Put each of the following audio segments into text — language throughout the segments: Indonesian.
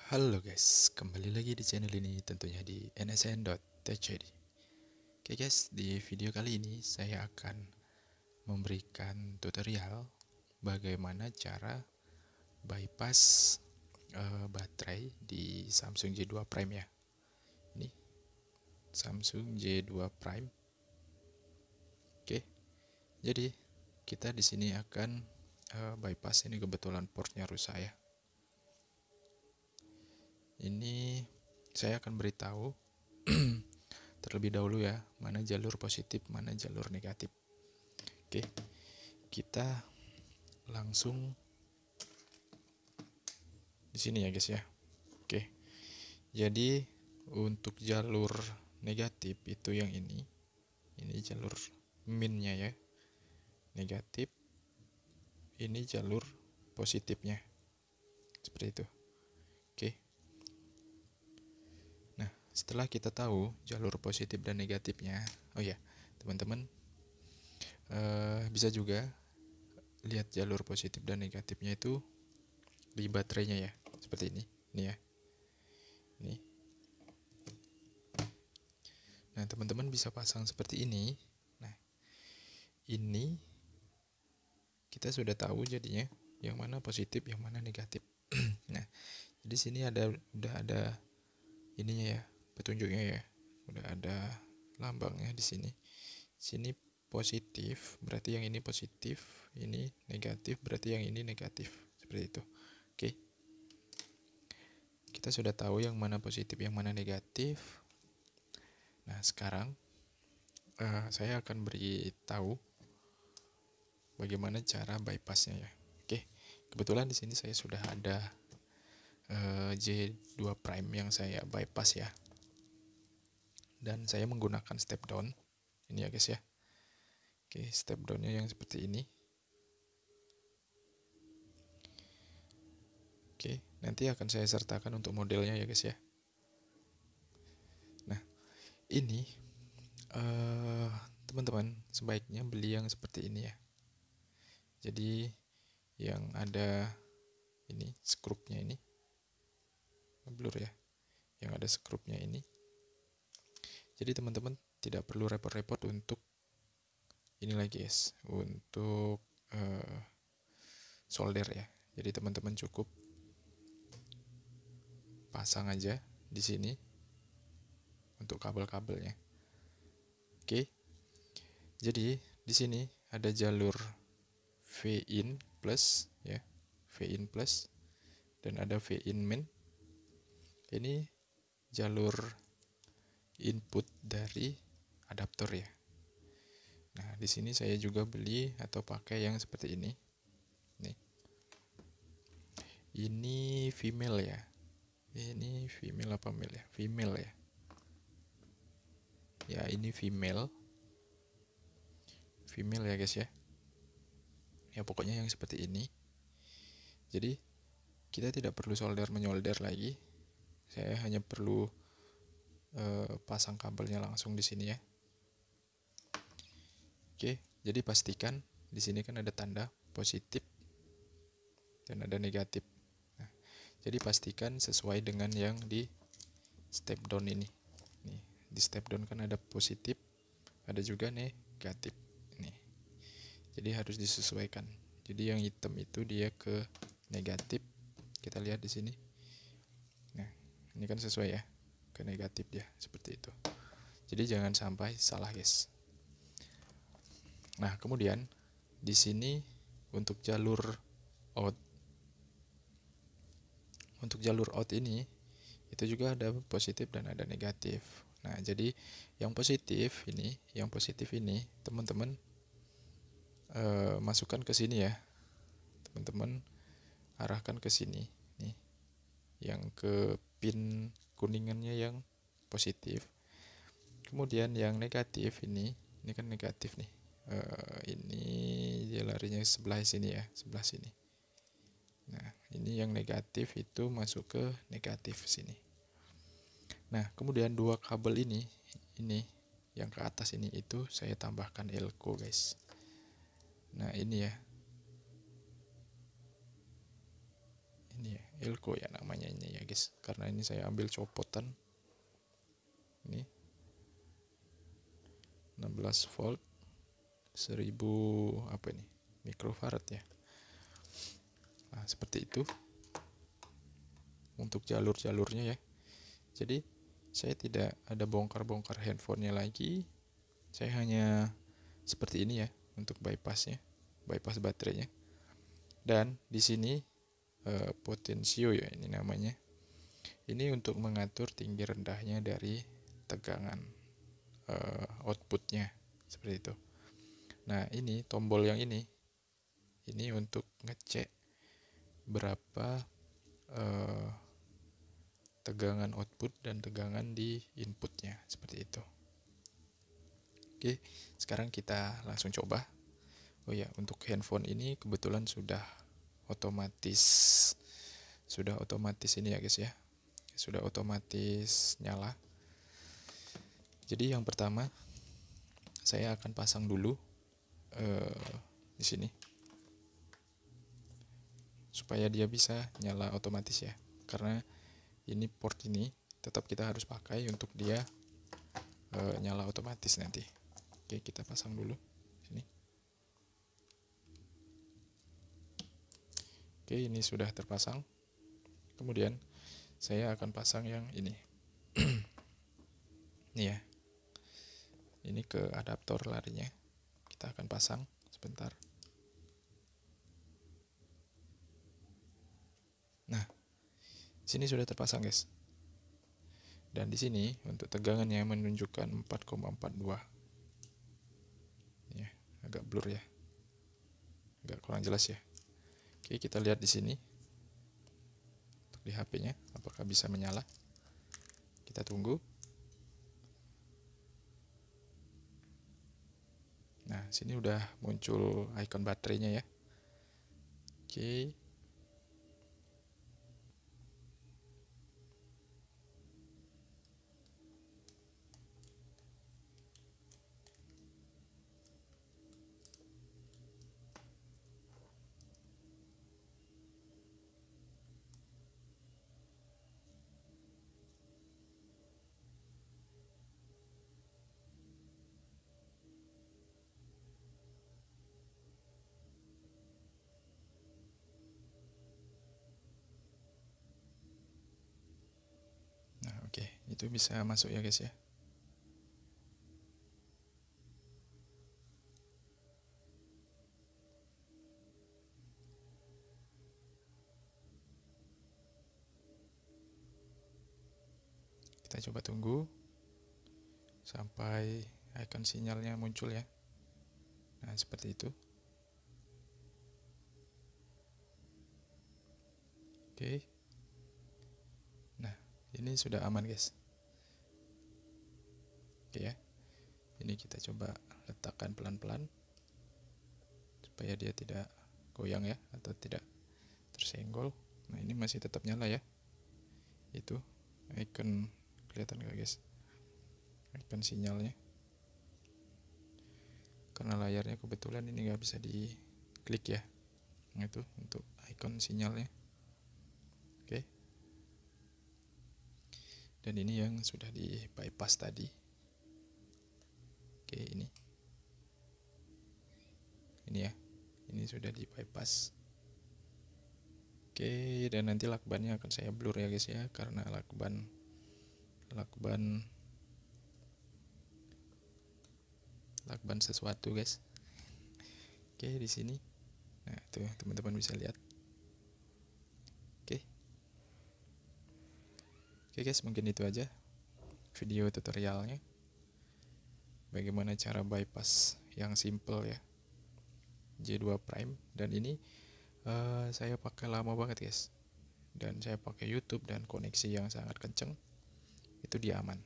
Halo guys, kembali lagi di channel ini tentunya di nsn.tchd. Oke guys, di video kali ini saya akan memberikan tutorial bagaimana cara bypass baterai di Samsung J2 Prime ya. Ini Samsung J2 Prime. Oke, jadi kita di sini akan bypass, ini kebetulan portnya rusak ya. Ini saya akan beritahu terlebih dahulu ya, mana jalur positif, mana jalur negatif. Oke, kita langsung di sini ya guys ya. Oke, jadi untuk jalur negatif itu yang ini jalur minnya ya, negatif. Ini jalur positifnya, seperti itu. Oke. Nah, setelah kita tahu jalur positif dan negatifnya, oh ya, teman-teman bisa juga lihat jalur positif dan negatifnya itu di baterainya ya, seperti ini ya, ini. Nah, teman-teman bisa pasang seperti ini. Nah, ini kita sudah tahu jadinya yang mana positif, yang mana negatif. Nah, jadi sini udah ada ininya ya, petunjuknya ya. Udah ada lambangnya di sini. Sini positif, berarti yang ini positif, ini negatif, berarti yang ini negatif. Seperti itu. Oke. Kita sudah tahu yang mana positif, yang mana negatif. Nah, sekarang saya akan beritahu bagaimana cara bypassnya ya. Oke, kebetulan di sini saya sudah ada J2 Prime yang saya bypass ya, dan saya menggunakan step down ini ya guys ya. Oke, step downnya yang seperti ini. Oke, nanti akan saya sertakan untuk modelnya ya guys ya. Nah, ini teman-teman sebaiknya beli yang seperti ini ya. Jadi yang ada ini skrupnya ini, blur ya, yang ada skrupnya ini. Jadi teman-teman tidak perlu repot-repot untuk ini lagi guys, untuk solder ya. Jadi teman-teman cukup pasang aja di sini untuk kabel-kabelnya. Oke. Jadi di sini ada jalur V-in plus ya, V-in plus, dan ada V-in min. Ini jalur input dari adaptor ya. Nah, di sini saya juga beli atau pakai yang seperti ini. Nih. Ini female ya. Ini female apa male ya? Female ya. Ya, ini female. Female ya guys ya. Ya pokoknya yang seperti ini. Jadi kita tidak perlu solder menyolder lagi. Saya hanya perlu pasang kabelnya langsung di sini ya. Oke, jadi pastikan di sini kan ada tanda positif dan ada negatif. Nah, jadi pastikan sesuai dengan yang di step down ini. Nih, di step down kan ada positif, ada juga negatif. Nih. Jadi harus disesuaikan. Jadi yang hitam itu dia ke negatif. Kita lihat di sini. Nah, ini kan sesuai ya, ke negatif dia, seperti itu. Jadi jangan sampai salah guys. Nah, kemudian di sini untuk jalur out, ini itu juga ada positif dan ada negatif. Nah, jadi yang positif ini teman-teman masukkan ke sini ya. Teman-teman arahkan ke sini nih. Yang ke pin kuningannya yang positif. Kemudian yang negatif ini kan negatif nih. Ini dia larinya sebelah sini ya, sebelah sini. Nah, ini yang negatif itu masuk ke negatif sini. Nah, kemudian dua kabel ini yang ke atas ini itu saya tambahkan elko guys. Nah, ini ya. Elko ya namanya ini ya guys, karena ini saya ambil copotan ini 16 volt 1000 apa ini mikrofarad ya. Nah seperti itu untuk jalur-jalurnya ya. Jadi saya tidak ada bongkar-bongkar handphonenya lagi, saya hanya seperti ini ya untuk bypassnya, bypass baterainya. Dan di sini potensio ya ini namanya, ini untuk mengatur tinggi rendahnya dari tegangan outputnya seperti itu. Nah ini tombol yang ini untuk ngecek berapa tegangan output dan tegangan di inputnya seperti itu. Oke, sekarang kita langsung coba. Oh ya, untuk handphone ini kebetulan sudah otomatis ini ya guys ya, sudah otomatis nyala. Jadi yang pertama saya akan pasang dulu di sini supaya dia bisa nyala otomatis ya, karena ini port ini tetap kita harus pakai untuk dia nyala otomatis nanti. Oke, kita pasang dulu sini. Oke, ini sudah terpasang. Kemudian saya akan pasang yang ini. Ini ya. Ini ke adaptor larinya. Kita akan pasang sebentar. Nah, sini sudah terpasang, guys. Dan di sini untuk tegangannya menunjukkan 4,42. Ya, agak blur ya. Agak kurang jelas ya. Oke, kita lihat di sini. Untuk di HP-nya apakah bisa menyala. Kita tunggu. Nah, sini udah muncul icon baterainya ya. Oke. Nah, oke, itu bisa masuk ya guys ya. Kita coba tunggu sampai icon sinyalnya muncul ya. Nah, seperti itu. Oke. Nah, ini sudah aman guys. Oke ya. Ini kita coba letakkan pelan-pelan supaya dia tidak goyang ya, atau tidak tersenggol. Nah, ini masih tetap nyala ya. Itu icon, kelihatan gak guys? Icon sinyalnya. Karena layarnya kebetulan ini nggak bisa diklik ya. Nah, itu untuk icon sinyalnya. Oke. Dan ini yang sudah di bypass tadi. Oke, ini ya, ini sudah di bypass. Oke, dan nanti lakbannya akan saya blur ya guys ya, karena lakban sesuatu guys. Oke, di sini. Nah, itu teman-teman bisa lihat. Oke. Oke guys, mungkin itu aja video tutorialnya. Bagaimana cara bypass yang simple ya, J2 Prime. Dan ini saya pakai lama banget guys, dan saya pakai YouTube dan koneksi yang sangat kenceng, itu dia aman.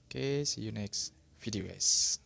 Oke, see you next video guys.